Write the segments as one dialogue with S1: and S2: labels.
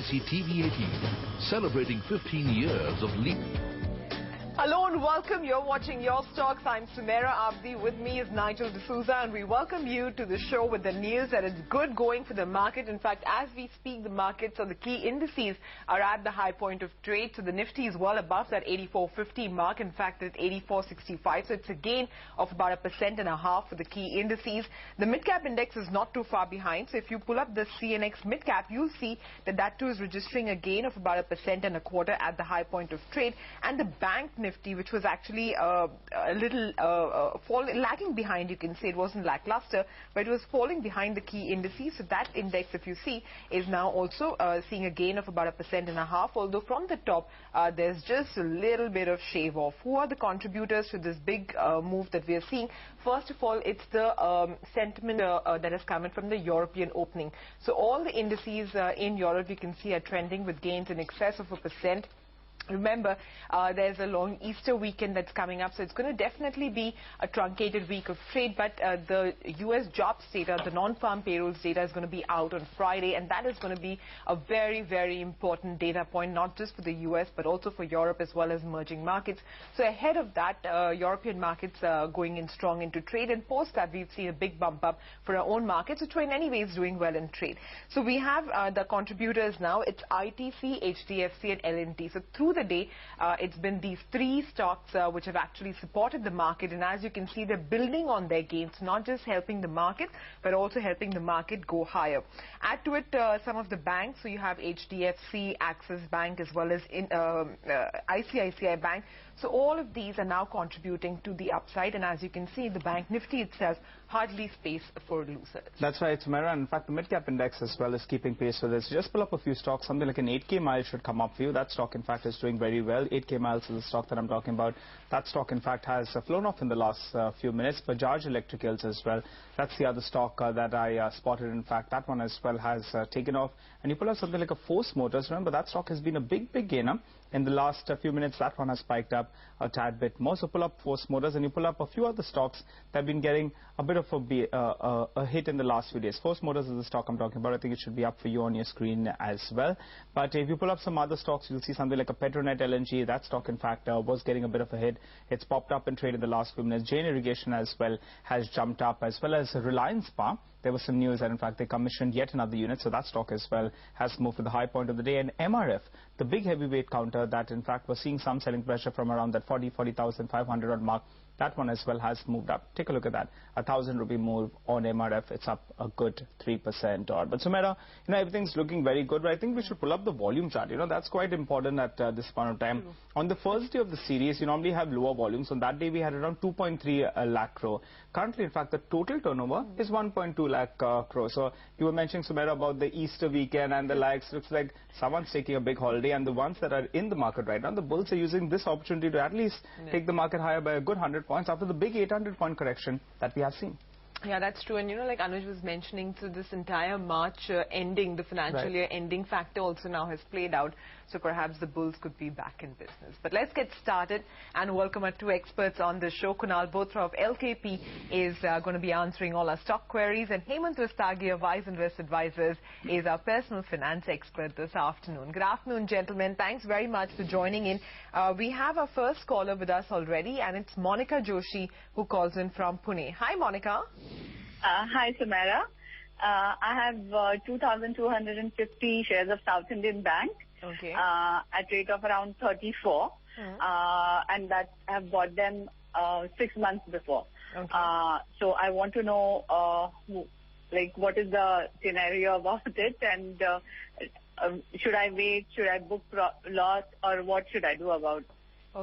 S1: Cnbc TV 18, celebrating 15 years of leap.
S2: Hello and welcome. You're watching Your Stocks. I'm Sumera Abdi. With me is Nigel D'Souza, and we welcome you to the show with the news that it's good going for the market. In fact, as we speak, the markets or the key indices are at the high point of trade. So the Nifty is well above that 8450 mark. In fact, it's 8465. So it's a gain of about 1.5% for the key indices. The mid-cap index is not too far behind. So if you pull up the CNX mid-cap, you'll see that that too is registering a gain of about 1.25% at the high point of trade. And the bank Nifty, which was actually a little lagging behind, you can say. It wasn't lackluster, but it was falling behind the key indices. So that index, if you see, is now also seeing a gain of about 1.5%, although from the top, there's just a little bit of shave off. Who are the contributors to this big move that we are seeing? First of all, it's the sentiment that has come in from the European opening. So all the indices in Europe, you can see, are trending with gains in excess of 1%. Remember, there's a long Easter weekend that's coming up, so it's going to definitely be a truncated week of trade. But the U.S. jobs data, the non-farm payrolls data, is going to be out on Friday, and that is going to be a very, very important data point, not just for the U.S., but also for Europe as well as emerging markets. So ahead of that, European markets are going in strong into trade, and post that, we've seen a big bump up for our own markets, which are in any ways doing well in trade. So we have the contributors now. It's ITC, HDFC, and L&T. So through the day, it's been these three stocks which have actually supported the market, and as you can see, they're building on their gains, not just helping the market but also helping the market go higher. Add to it some of the banks, so you have HDFC, Axis Bank, as well as ICICI Bank. So all of these are now contributing to the upside, and as you can see, the bank Nifty itself hardly space for losers.
S3: That's right, Sumera. In fact, the mid-cap index as well is keeping pace with this. Just pull up a few stocks. Something like an 8K Miles should come up for you. That stock, in fact, is doing very well. 8K Miles is the stock that I'm talking about. That stock, in fact, has flown off in the last few minutes. Bajaj Electricals as well. That's the other stock that I spotted. In fact, that one as well has taken off. And you pull up something like a Force Motors. Remember, that stock has been a big gainer. In the last few minutes, that one has spiked up a tad bit more. So pull up Force Motors, and you pull up a few other stocks that have been getting a bit of a hit in the last few days. Force Motors is the stock I'm talking about. I think it should be up for you on your screen as well. But if you pull up some other stocks, you'll see something like a Petronet LNG. That stock, in fact, was getting a bit of a hit. It's popped up in trade in the last few minutes. Jain Irrigation as well has jumped up, as well as Reliance Power. There was some news that, in fact, they commissioned yet another unit, so that stock as well has moved to the high point of the day. And MRF, the big heavyweight counter that, in fact, was seeing some selling pressure from around that 40,500 odd mark, that one as well has moved up. Take a look at that. 1,000 rupee move on MRF. It's up a good 3% odd. But Sumera, everything's looking very good. But I think we should pull up the volume chart. That's quite important at this point of time.
S2: True.
S3: On the first day of the series, you normally have lower volumes. On that day, we had around 2.3 lakh crore. Currently, in fact, the total turnover is 1.2 lakh crore. So you were mentioning, Sumera, about the Easter weekend and the likes. Looks like someone's taking a big holiday, and the ones that are in the market right now, the bulls are using this opportunity to at least take the market higher by a good 100 points after the big 800-point correction that we have seen.
S2: Yeah, that's true. And, like Anuj was mentioning, so this entire March ending, the financial year ending factor also now has played out. So perhaps the bulls could be back in business. But let's get started and welcome our two experts on the show. Kunal Bothra of LKP is going to be answering all our stock queries. And Hemant Rustagi of Wiseinvest Advisors is our personal finance expert this afternoon. Good afternoon, gentlemen. Thanks very much for joining in. We have our first caller with us already, and it's Monica Joshi, who calls in from Pune. Hi, Monica.
S4: Hi, Sumera. I have 2,250 shares of South Indian Bank at rate of around 34, and that I have bought them 6 months before.
S2: Okay.
S4: So I want to know, what is the scenario about it, and should I wait, should I book loss, or what should I do about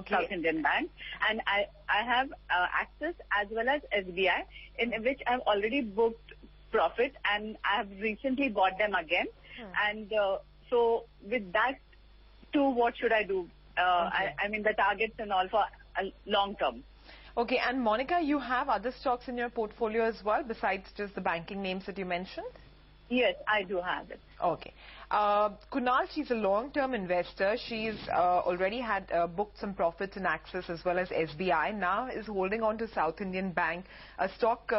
S4: South Indian Bank? And I have Axis as well as SBI, in which I've already booked profit, and I have recently bought them again. And so with that too, what should I do? I mean the targets and all for long term.
S2: Okay, and Monica, you have other stocks in your portfolio as well, besides just the banking names that you mentioned?
S4: Yes, I do have it.
S2: Okay. Kunal, she's a long-term investor. She's already had booked some profits in Axis as well as SBI. Now is holding on to South Indian Bank, a stock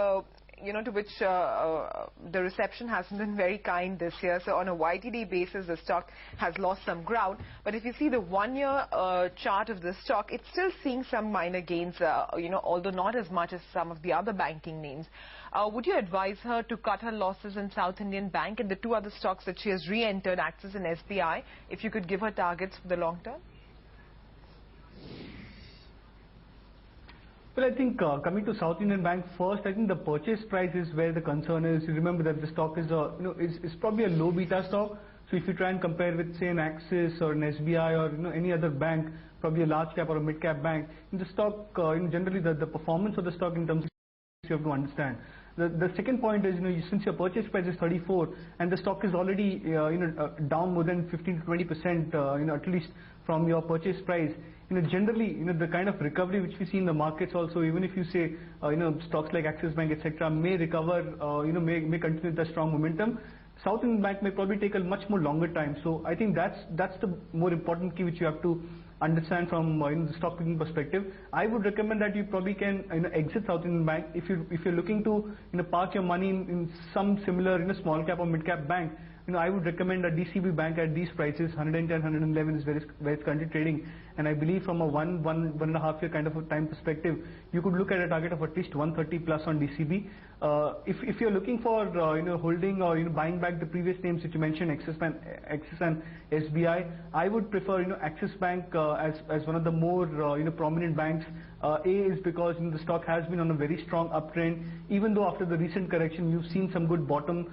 S2: to which the reception hasn't been very kind this year. So on a YTD basis, the stock has lost some ground. But if you see the 1-year chart of the stock, it's still seeing some minor gains, although not as much as some of the other banking names. Would you advise her to cut her losses in South Indian Bank and the two other stocks that she has re-entered, Axis and SBI, if you could give her targets for the long term?
S5: Well, I think coming to South Indian Bank first, I think the purchase price is where the concern is. You remember that the stock is is probably a low beta stock. So if you try and compare with, say, an Axis or an SBI or any other bank, probably a large cap or a mid cap bank, in the stock, generally the performance of the stock in terms of you have to understand. The second point is, since your purchase price is 34 and the stock is already down more than 15 to 20%, at least from your purchase price, generally, the kind of recovery which we see in the markets also, even if you say, stocks like Axis Bank, etc., may recover, may continue the strong momentum. South Indian Bank may probably take a much more longer time. So I think that's the more important key which you have to understand from the stock picking perspective. I would recommend that you probably can exit South Indian Bank if you're looking to park your money in some similar small cap or mid cap bank. I would recommend a DCB bank at these prices. 110, 111 is where it's currently trading, and I believe from a one and a half year kind of a time perspective, you could look at a target of at least 130 plus on DCB. If you're looking for holding or buying back the previous names which you mentioned, Axis and SBI, I would prefer Axis Bank as one of the more prominent banks. A is because the stock has been on a very strong uptrend, even though after the recent correction you've seen some good bottom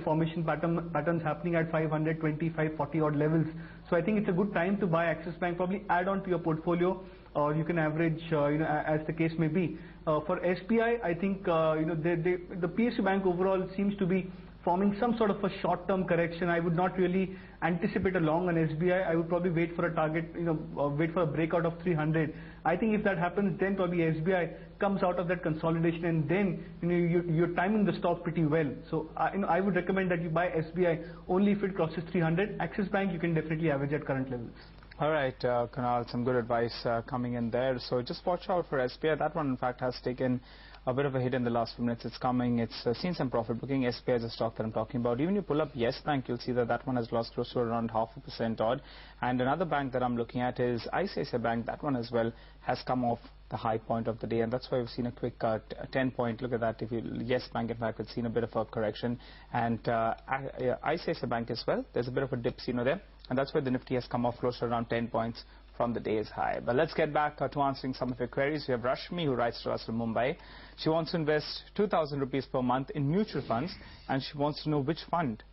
S5: formation patterns happening at 520, 540 odd levels. So I think it's a good time to buy Axis Bank, probably add on to your portfolio, or you can average as the case may be. For SBI, I think the PSU bank overall seems to be forming some sort of a short-term correction. I would not really anticipate a long on SBI. I would probably wait for a target, wait for a breakout of 300. I think if that happens, then probably SBI comes out of that consolidation, and then you're timing the stock pretty well. So I would recommend that you buy SBI only if it crosses 300. Axis Bank you can definitely average at current levels.
S3: All right, Kunal, some good advice coming in there. So just watch out for SBI. That one, in fact, has taken a bit of a hit in the last few minutes. It's coming. It's seen some profit booking. SBI is a stock that I'm talking about. Even you pull up Yes Bank, you'll see that one has lost close to around 0.5% odd. And another bank that I'm looking at is ICICI Bank. That one as well has come off the high point of the day, and that's why we've seen a quick 10-point. Look at that. If you Yes Bank, in fact, it's seen a bit of a correction, and ICICI Bank as well. There's a bit of a dip seen there, and that's why the Nifty has come off close to around 10 points from the day's high. But let's get back to answering some of your queries. We have Rashmi, who writes to us from Mumbai. She wants to invest 2,000 rupees per month in mutual funds, and she wants to know which fund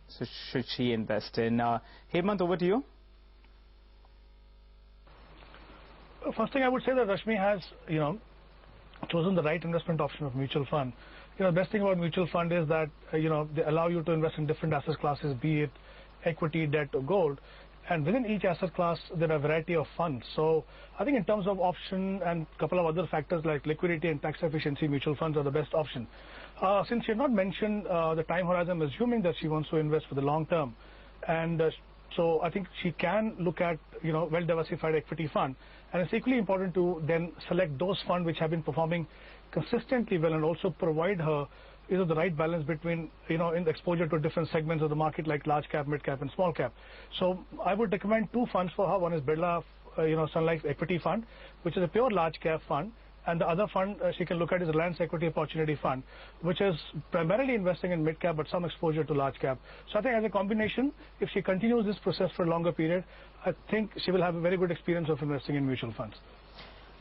S3: should she invest in. Hemant, over to you.
S6: First thing I would say that Rashmi has, chosen the right investment option of mutual fund. The best thing about mutual fund is that, they allow you to invest in different asset classes, be it equity, debt, or gold. And within each asset class, there are a variety of funds. So I think in terms of option and a couple of other factors like liquidity and tax efficiency, mutual funds are the best option. Since she had not mentioned the time horizon, I'm assuming that she wants to invest for the long term. And so I think she can look at, well-diversified equity fund. And it's equally important to then select those funds which have been performing consistently well and also provide her the right balance between, in the exposure to different segments of the market like large cap, mid cap, and small cap. So I would recommend two funds for her. One is Birla, Sun Life Equity Fund, which is a pure large cap fund. And the other fund she can look at is the Reliance Equity Opportunity Fund, which is primarily investing in mid cap but some exposure to large cap. So I think as a combination, if she continues this process for a longer period, I think she will have a very good experience of investing in mutual funds.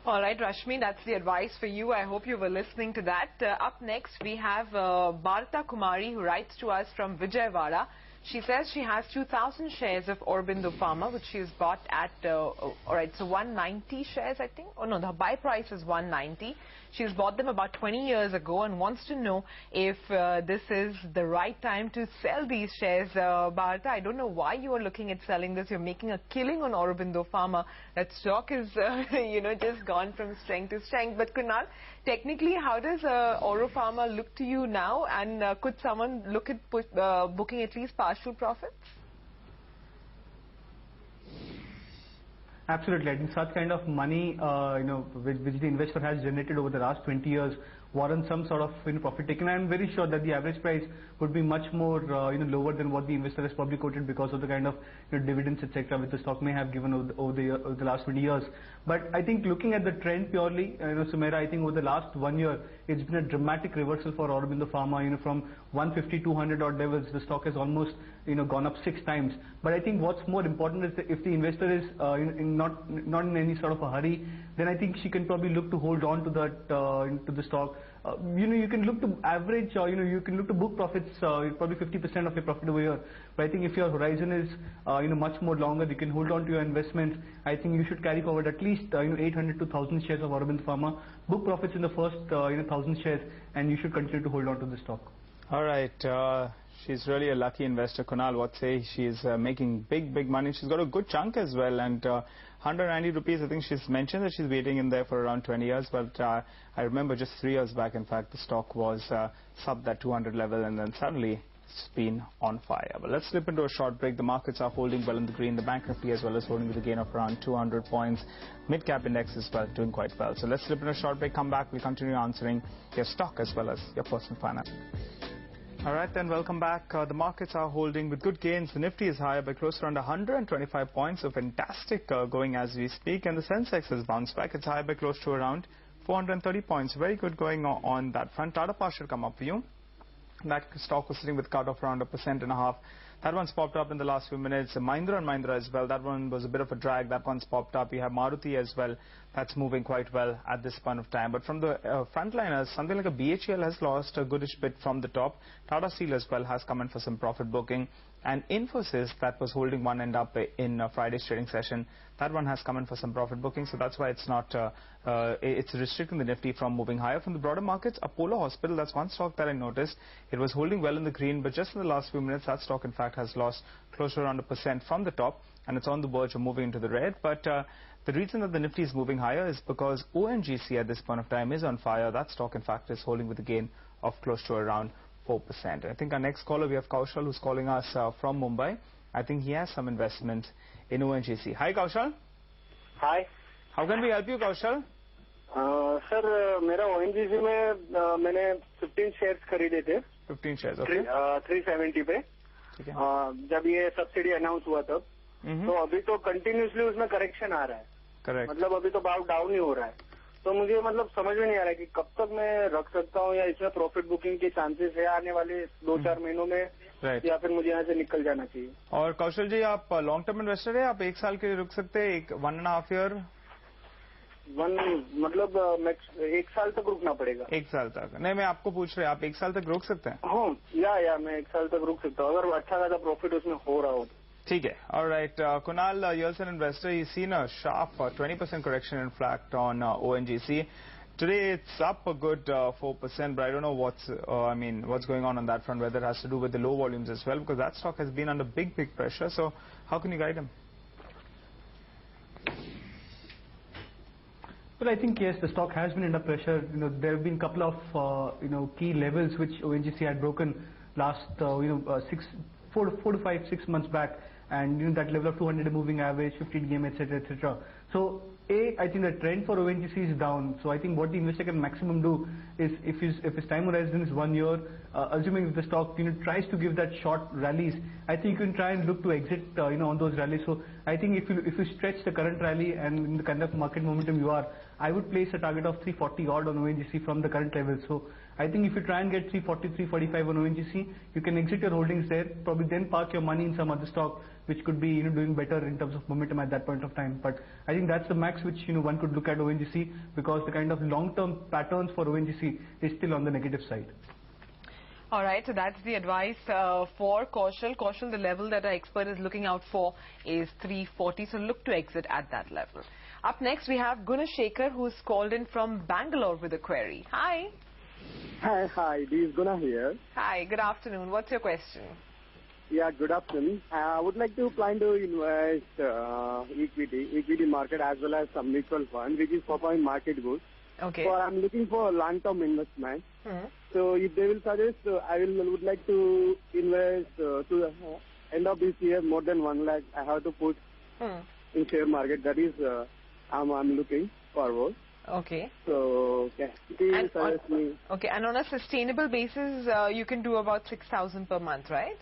S2: All right, Rashmi, that's the advice for you. I hope you were listening to that. Up next, we have Bharta Kumari, who writes to us from Vijayawada. She says she has 2,000 shares of Aurobindo Pharma, which she's bought at, all right, so 190 shares, I think. Oh, no, the buy price is 190. She's bought them about 20 years ago and wants to know if this is the right time to sell these shares. Bharta, I don't know why you are looking at selling this. You're making a killing on Aurobindo Pharma. That stock is, just gone from strength to strength. But Kunal, technically, how does Auro Pharma look to you now? And could someone look at booking at least partial profits?
S5: Absolutely. I think such kind of money, which the investor has generated over the last 20 years warrant some sort of profit taken. I'm very sure that the average price would be much more lower than what the investor has probably quoted because of the kind of dividends, etc., which the stock may have given over the last 20 years. But I think looking at the trend purely, Sumaira, I think over the last 1 year, it's been a dramatic reversal for Aurobindo Pharma. From 150, 200 odd levels, the stock has almost gone up 6 times. But I think what's more important is that if the investor is not in any sort of a hurry, then I think she can probably look to hold on to that to the stock. You can look to average, you can look to book profits, probably 50% of your profit over here. But I think if your horizon is much more longer, you can hold on to your investment. I think you should carry forward at least 800 to 1,000 shares of Aurobindo Pharma, book profits in the first 1,000 shares, and you should continue to hold on to the stock.
S3: All right. She's really a lucky investor, Kunal. What say? She's making big money. She's got a good chunk as well, and 190 rupees. I think she's mentioned that she's waiting in there for around 20 years. But I remember just 3 years back, in fact, the stock was sub that 200 level, and then suddenly it's been on fire. But let's slip into a short break. The markets are holding well in the green. The Bank Nifty as well as holding with a gain of around 200 points. Mid-cap index is doing quite well. So let's slip into a short break. Come back. We'll continue answering your stock as well as your personal finance. All right, then welcome back. The markets are holding with good gains. The Nifty is higher by close to around 125 points, so fantastic going as we speak. And the Sensex has bounced back. It's higher by close to around 430 points. Very good going on that front. Tata Power should come up for you. That stock was sitting with cut off around 1.5%. That one's popped up in the last few minutes. Mahindra and Mahindra as well. That one was a bit of a drag. That one's popped up. You have Maruti as well. That's moving quite well at this point of time. But from the frontliners, something like a BHEL has lost a goodish bit from the top. Tata Steel as well has come in for some profit booking. And Infosys, that was holding one end up in Friday's trading session, that one has come in for some profit booking. So that's why it's not, it's restricting the Nifty from moving higher. From the broader markets, Apollo Hospital, that's one stock that I noticed. It was holding well in the green, but just in the last few minutes, that stock in fact has lost close to around 1% from the top, and it's on the verge of moving into the red. But the reason that the Nifty is moving higher is because ONGC at this point of time is on fire. That stock in fact is holding with a gain of close to around 4%. I think our next caller, we have Kaushal, who's calling us from Mumbai. I think he has some investment in ONGC. Hi, Kaushal.
S7: Hi.
S3: How can we help you, Kaushal?
S7: Sir मेरा ONGC में मैंने 15 shares खरीदे थे.
S3: 15 shares, okay.
S7: 370 पे. जब ये subsidy announce हुआ तब. तो अभी तो कंटिन्यूसली उसमें करेक्शन आ रहा है. करेक्ट. मतलब अभी तो भाव डाउन ही हो रहा है. तो मुझे मतलब समझ में नहीं आ रहा है कि कब तक मैं रख सकता हूँ या इसमें प्रॉफिट बुकिंग के चांसेस है आने वाले 2-4 महीनों में, या फिर मुझे यहाँ से निकल जाना चाहिए. और
S3: कौशल जी, आप लॉन्ग टर्म इन्वेस्टर है? आप 1 साल के लिए रुक सकते हैं? 1.5 ईयर?
S7: मतलब 1 साल तक रुकना पड़ेगा.
S3: 1 साल तक? नहीं, मैं आपको पूछ रहा हूँ, आप 1 साल तक रुक सकते हैं?
S7: हाँ, या मैं 1 साल तक रुक सकता हूँ अगर अच्छा खासा प्रॉफिट उसमें हो रहा हो.
S3: ठीक है. All right. Kunal, you're an investor. You've seen a sharp 20% correction in fact on ONGC. Today it's up a good 4%, but I don't know what's going on that front, whether it has to do with the low volumes as well, because that stock has been under big pressure. So how can you guide him?
S5: Well, I think yes, the stock has been under pressure. There have been a couple of key levels which ONGC had broken last 4 to 5, 6 months back, and that level of 200 moving average, 15 game, etc. So I think the trend for ONGC is down. So I think what the investor can maximum do is if his time horizon is 1 year, assuming if the stock tries to give that short rallies, I think you can try and look to exit on those rallies. So I think if you stretch the current rally and in the kind of market momentum you are, I would place a target of 340 odd on ONGC from the current level. So I think if you try and get 340, 345 on ONGC, you can exit your holdings there, probably then park your money in some other stock which could be doing better in terms of momentum at that point of time. But I think that's the max which one could look at ONGC, because the kind of long-term patterns for ONGC is still on the negative side.
S2: All right, so that's the advice for Kaushal. Kaushal, the level that our expert is looking out for is 340, so look to exit at that level. Up next, we have Gunashekhar, who's called in from Bangalore with a query. Hi.
S8: Hi, this is Guna here.
S2: Hi, good afternoon. What's your question?
S8: Yeah, good afternoon. I would like to plan to invest equity market as well as some mutual fund, which is performing market good.
S2: Okay.
S8: So I'm looking for long-term investment. So if they will suggest, I would like to invest to the end of this year more than 1 lakh. I have to put in share market. That is, I'm looking forward.
S2: Okay.
S8: So can you suggest me?
S2: Okay, and on a sustainable basis, you can do about 6,000 per month, right?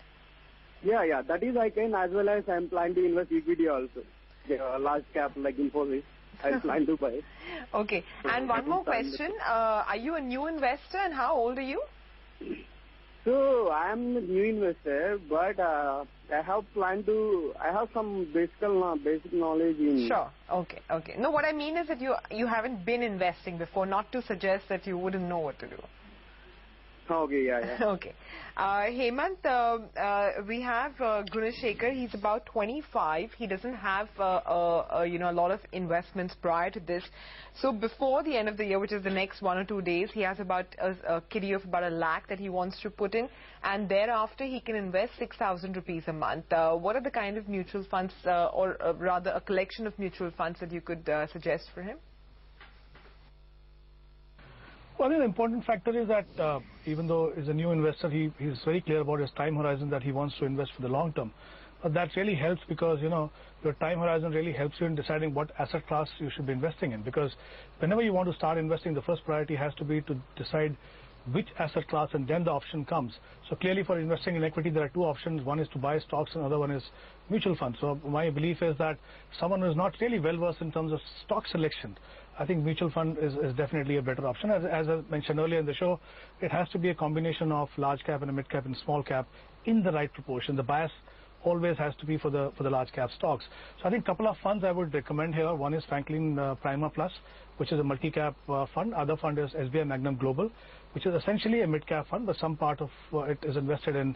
S8: Yeah, that is I can, as well as I'm planning to invest equity also. Large cap like Infosys, I plan to buy.
S2: Okay, and one more question. Are you a new investor and how old are you?
S8: So I am a new investor, but I have some basic knowledge in.
S2: Sure. Okay. No, what I mean is that you haven't been investing before, not to suggest that you wouldn't know what to do.
S8: Okay, yeah.
S2: Okay. Hemant, we have Gunashekhar. He's about 25. He doesn't have a lot of investments prior to this. So before the end of the year, which is the next 1 or 2 days, he has about a kitty of about 1 lakh that he wants to put in, and thereafter he can invest 6,000 rupees a month. What are the kind of mutual funds, or rather a collection of mutual funds that you could suggest for him?
S6: Well, I think the important factor is that even though he's a new investor, he's very clear about his time horizon that he wants to invest for the long term. But that really helps because, your time horizon really helps you in deciding what asset class you should be investing in. Because whenever you want to start investing, the first priority has to be to decide which asset class, and then the option comes. So clearly for investing in equity, there are two options. One is to buy stocks and the other one is mutual funds. So my belief is that someone who is not really well versed in terms of stock selection, I think mutual fund is definitely a better option. As I mentioned earlier in the show, it has to be a combination of large cap and a mid cap and small cap in the right proportion. The bias always has to be for the large cap stocks. So I think a couple of funds I would recommend here. One is Franklin Prima Plus, which is a multi-cap fund. Other fund is SBI Magnum Global, which is essentially a mid-cap fund, but some part of it is invested in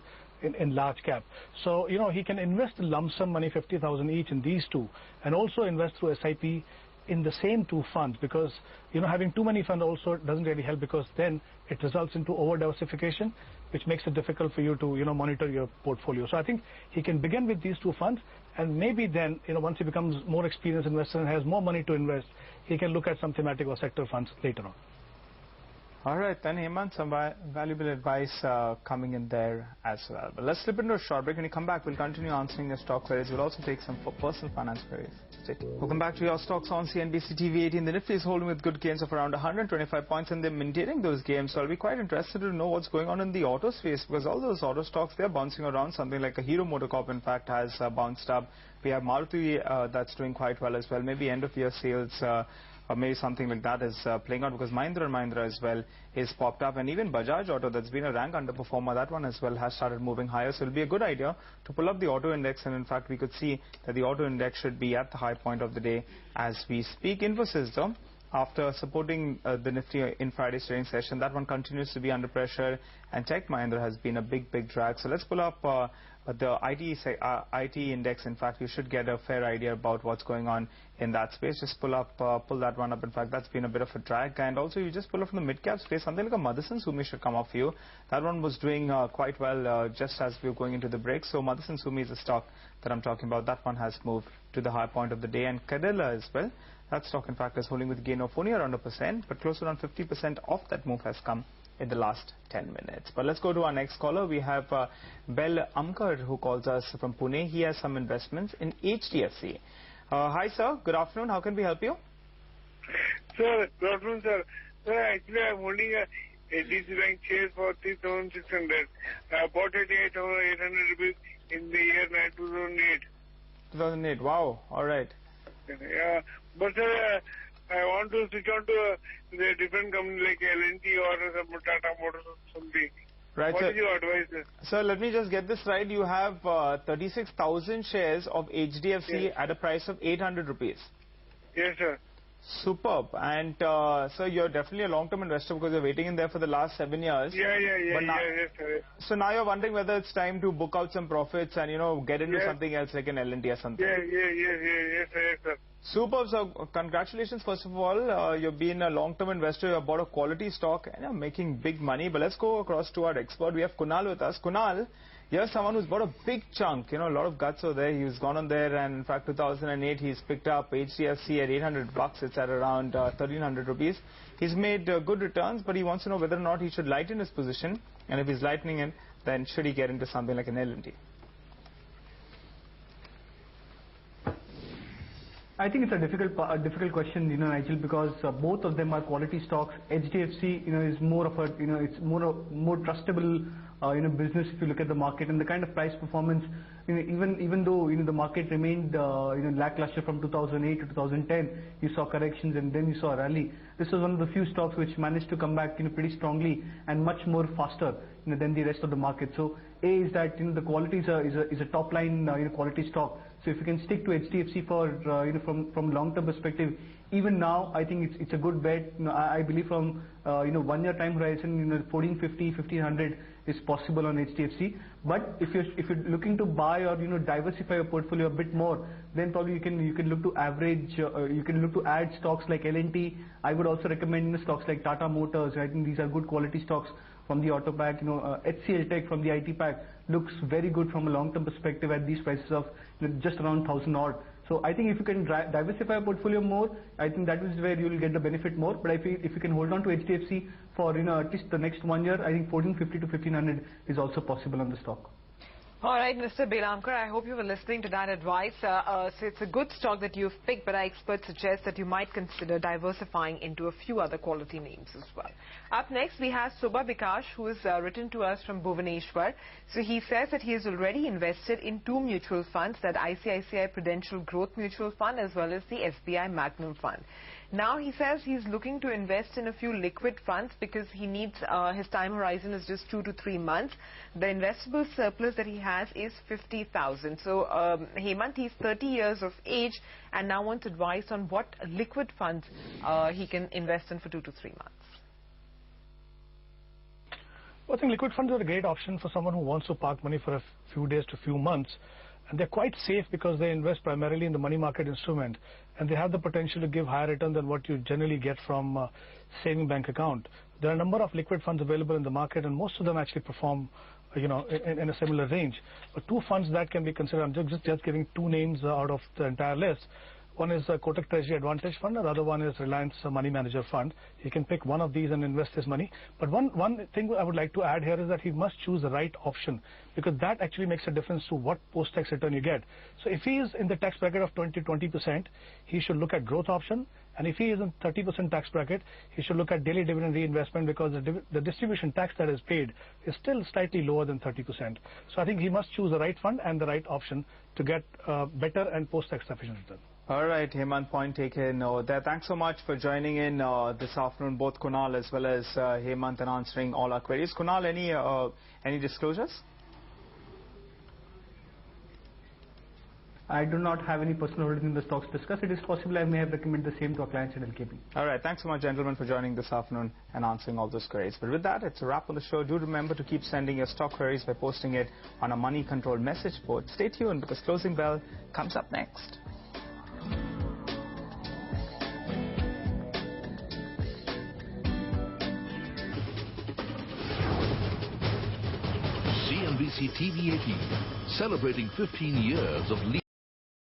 S6: large cap. So, he can invest a lump sum money, 50,000 each in these two, and also invest through SIP in the same two funds, because, having too many funds also doesn't really help, because then it results into over diversification, which makes it difficult for you to, monitor your portfolio. So I think he can begin with these two funds, and maybe then, once he becomes more experienced investor and has more money to invest, he can look at some thematic or sector funds later on.
S3: All right, then Hemant, some valuable advice coming in there as well. But let's slip into a short break. When we come back, we'll continue answering your stock queries. We'll also take some personal finance queries. Welcome back to your stocks on Cnbc TV 18. The Nifty is holding with good gains of around 125 points, and they're maintaining those gains. So I'll be quite interested to know what's going on in the auto space, because all those auto stocks, they're bouncing around. Something like a Hero MotoCorp, in fact, has bounced up. We have Maruti that's doing quite well as well. Maybe end-of-year sales or maybe something like that is playing out, because Mahindra & Mahindra as well is popped up, and even Bajaj Auto, that's been a rank underperformer, that one as well has started moving higher. So it'll be a good idea to pull up the auto index, and in fact we could see that the auto index should be at the high point of the day as we speak. Infosys though, after supporting the Nifty in Friday's trading session, that one continues to be under pressure, and Tech Mahindra has been a big drag. So let's pull up the IT index. In fact, you should get a fair idea about what's going on in that space. Just pull that one up. In fact, that's been a bit of a drag. And also, you just pull up from the mid-cap space, something like a Motherson Sumi should come off for you. That one was doing quite well just as we were going into the break. So Motherson Sumi is a stock that I'm talking about. That one has moved to the high point of the day. And Cadella as well. That stock, in fact, is holding with a gain of only around 1%, but close to around 50% of that move has come in the last 10 minutes. But let's go to our next caller. We have Bel Amkar, who calls us from Pune. He has some investments in HDFC. Hi, sir. Good afternoon. How can we help you?
S9: Sir, good afternoon, sir. Sir, actually, I'm holding a HDFC Bank share for 3,600. I bought it at 800 rupees in the year 2008. 2008.
S3: Wow. All right.
S9: Yeah. But, sir, I want to switch on to a different company like L&T or some Tata Motors or something.
S3: Right,
S9: what is your advice, sir?
S3: Sir, let me just get this right. You have 36,000 shares of HDFC at a price of 800 rupees.
S9: Yes, sir.
S3: Superb. And, sir, you're definitely a long-term investor because you're waiting in there for the last 7 years.
S9: Yeah, yes, sir.
S3: So now you're wondering whether it's time to book out some profits and, get into something else like an L&T or something.
S9: Yes, sir.
S3: Superb, sir. Congratulations, first of all. You've been a long-term investor. You've bought a quality stock and you're making big money. But let's go across to our expert. We have Kunal with us. Kunal, you're someone who's bought a big chunk. A lot of guts over there. He's gone on there, and in fact, 2008, he's picked up HDFC at 800 bucks. It's at around 1,300 rupees. He's made good returns, but he wants to know whether or not he should lighten his position. And if he's lightening it, then should he get into something like an L&T?
S5: I think it's a difficult question, Nigel, because both of them are quality stocks. HDFC, is more of a, it's more trustable, business if you look at the market and the kind of price performance. Even though the market remained lackluster from 2008 to 2010, you saw corrections and then you saw a rally. This was one of the few stocks which managed to come back pretty strongly and much more faster than the rest of the market. So A is that the quality is a top line quality stock. So if you can stick to HDFC for from long-term perspective, even now I think it's a good bet. I believe from 1 year time horizon, 1450, 1500 is possible on HDFC. But if you're looking to buy or diversify your portfolio a bit more, then probably you can look to average. You can look to add stocks like L&T. I would also recommend stocks like Tata Motors. I think these are good quality stocks from the auto pack. HCL Tech from the IT pack looks very good from a long-term perspective at these prices of just around 1,000 odd. So I think if you can diversify a portfolio more, I think that is where you will get the benefit more. But if you can hold on to HDFC for at least the next 1 year, I think 1450 to 1500 is also possible on the stock.
S2: All right, Mr. Belamkar, I hope you were listening to that advice. So it's a good stock that you've picked, but our experts suggest that you might consider diversifying into a few other quality names as well. Up next, we have Subha Bikash, who has written to us from Bhubaneswar. So he says that he has already invested in 2 mutual funds, that ICICI Prudential Growth Mutual Fund as well as the SBI Magnum Fund. Now he says he's looking to invest in a few liquid funds because he needs, his time horizon is just 2 to 3 months. The investable surplus that he has is 50,000. So Hemant, he's 30 years of age and now wants advice on what liquid funds he can invest in for 2 to 3 months.
S6: Well, I think liquid funds are a great option for someone who wants to park money for a few days to few months. And they're quite safe because they invest primarily in the money market instrument, and they have the potential to give higher return than what you generally get from a saving bank account. There are a number of liquid funds available in the market, and most of them actually perform in a similar range. But 2 funds that can be considered, I'm just giving 2 names out of the entire list. One is a Kotak Treasury Advantage Fund, and the other one is Reliance Money Manager Fund. He can pick one of these and invest his money. But one thing I would like to add here is that he must choose the right option, because that actually makes a difference to what post-tax return you get. So if he is in the tax bracket of 20%, he should look at growth option. And if he is in 30% tax bracket, he should look at daily dividend reinvestment, because the distribution tax that is paid is still slightly lower than 30%. So I think he must choose the right fund and the right option to get better and post-tax efficient return.
S3: All right, Hemant, point taken. Thanks so much for joining in this afternoon, both Kunal as well as Hemant, and answering all our queries. Kunal, any disclosures?
S5: I do not have any personal holdings in the stocks discussed. It is possible I may have recommended the same to our clients at LKP.
S3: All right, thanks so much, gentlemen, for joining this afternoon and answering all those queries. But with that, it's a wrap on the show. Do remember to keep sending your stock queries by posting it on a Money Control message board. Stay tuned, because Closing Bell comes up next.
S1: Cnbc TV 18, celebrating 15 years of